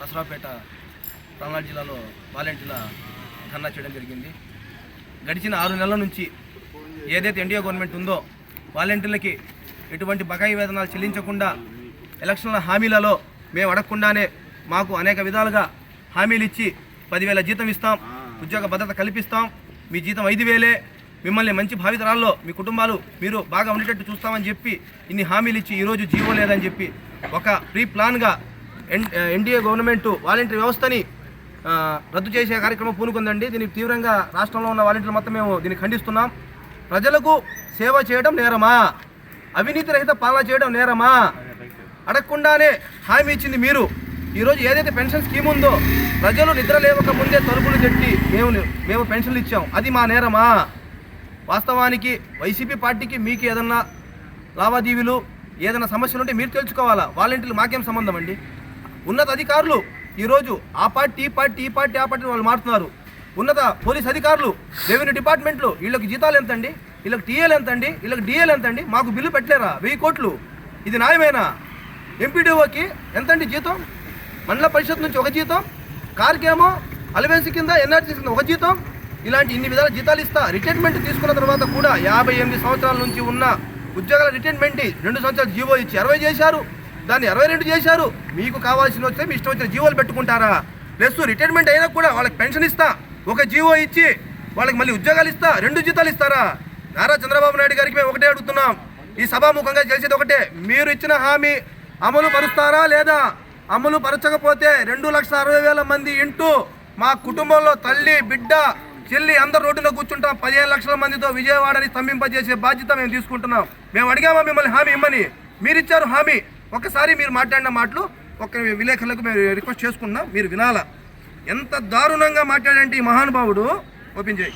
నసరాపేట పల్నాడు జిల్లాలో వాలంటీర్ల ధర్నా చేయడం జరిగింది. గడిచిన 6 నెలల నుంచి ఏదైతే ఎన్డీఏ గవర్నమెంట్ ఉందో వాలంటీర్లకి ఎటువంటి బకాయి వేతనాలు చెల్లించకుండా ఎలక్షన్ల హామీలలో మేము అడగకుండానే మాకు అనేక విధాలుగా హామీలు ఇచ్చి 10,000 జీతం ఇస్తాం, ఉద్యోగ భద్రత కల్పిస్తాం, మీ జీతం 5,000, మిమ్మల్ని మంచి భావితరాల్లో మీ కుటుంబాలు మీరు బాగా ఉండేటట్టు చూస్తామని చెప్పి ఇన్ని హామీలు ఇచ్చి ఈరోజు జీవో లేదని చెప్పి ఒక ప్రీ ప్లాన్గా ఎన్డీఏ గవర్నమెంట్ వాలంటీర్ వ్యవస్థని రద్దు చేసే కార్యక్రమం పూనుకుందండి. దీనికి తీవ్రంగా రాష్ట్రంలో ఉన్న వాలంటీర్లు మొత్తం మేము దీన్ని ఖండిస్తున్నాం. ప్రజలకు సేవ చేయడం నేరమా? అవినీతి రహిత పాలన చేయడం నేరమా? అడగకుండానే హామీ ఇచ్చింది మీరు. ఈరోజు ఏదైతే పెన్షన్ స్కీమ్ ఉందో ప్రజలు నిద్ర లేవక ముందే తలుపులు తట్టి మేము పెన్షన్లు ఇచ్చాం, అది మా నేరమా? వాస్తవానికి వైసీపీ పార్టీకి మీకు ఏదన్నా లావాదేవీలు ఏదైనా సమస్యలు ఉంటే మీరు తెలుసుకోవాలా. వాలంటీర్లు మాకేం సంబంధం అండి? ఉన్నత అధికారులు ఈరోజు ఆ పార్టీ ఈ పార్టీ వాళ్ళు మారుతున్నారు. ఉన్నత పోలీస్ అధికారులు, రెవెన్యూ డిపార్ట్మెంట్లు, వీళ్ళకి జీతాలు ఎంతండి, వీళ్ళకి టీఏలు ఎంతండి, వీళ్ళకి డిఏలు ఎంతండి? మాకు బిల్లు పెట్టలేరా 1000 కోట్లు? ఇది న్యాయమేనా? ఎంపీడీఓకి ఎంతండి జీతం? మండల పరిషత్ నుంచి ఒక జీతం, కార్కేమో అలవెన్స్ కింద ఎన్ఆర్సీ కింద ఒక జీతం, ఇలాంటి ఇన్ని విధాల జీతాలు ఇస్తా. రిటైర్మెంట్ తీసుకున్న తర్వాత కూడా 58 సంవత్సరాల నుంచి ఉన్న ఉద్యోగాల రిటైర్మెంట్ 2 సంవత్సరాలు జీవో ఇచ్చి 60 చేశారు, దాన్ని 62 చేశారు. మీకు కావాల్సిన వస్తే మీ ఇష్టం వచ్చిన జీవోలు పెట్టుకుంటారా? ప్లస్ రిటైర్మెంట్ అయినా కూడా వాళ్ళకి పెన్షన్ ఇస్తా, ఒక జీవో ఇచ్చి వాళ్ళకి మళ్ళీ ఉద్యోగాలు ఇస్తా, 2 జీతాలు ఇస్తారా? నారా చంద్రబాబు నాయుడు గారికి మేము ఒకటే అడుగుతున్నాం, ఈ సభాముఖంగా చేసేది ఒకటే, మీరు ఇచ్చిన హామీ అమలు పరుస్తారా లేదా? అమలు పరచకపోతే 2,60,000 మంది ఇంటూ మా కుటుంబంలో తల్లి బిడ్డ చెల్లి అందరు రోడ్డులో కూర్చుంటాం. 15 లక్షల మందితో విజయవాడని స్తంభింపజేసే బాధ్యత మేము తీసుకుంటున్నాం. మేము అడిగామా మిమ్మల్ని హామీ ఇమ్మని? మీరు ఇచ్చారు హామీ. ఒక్కసారి మీరు మాట్లాడిన మాటలు ఒక విలేకరులకు మేము రిక్వెస్ట్ చేసుకున్నాం, మీరు వినాలా. ఎంత దారుణంగా మాట్లాడంటే ఈ మహానుభావుడు. ఓపెన్ చేయి.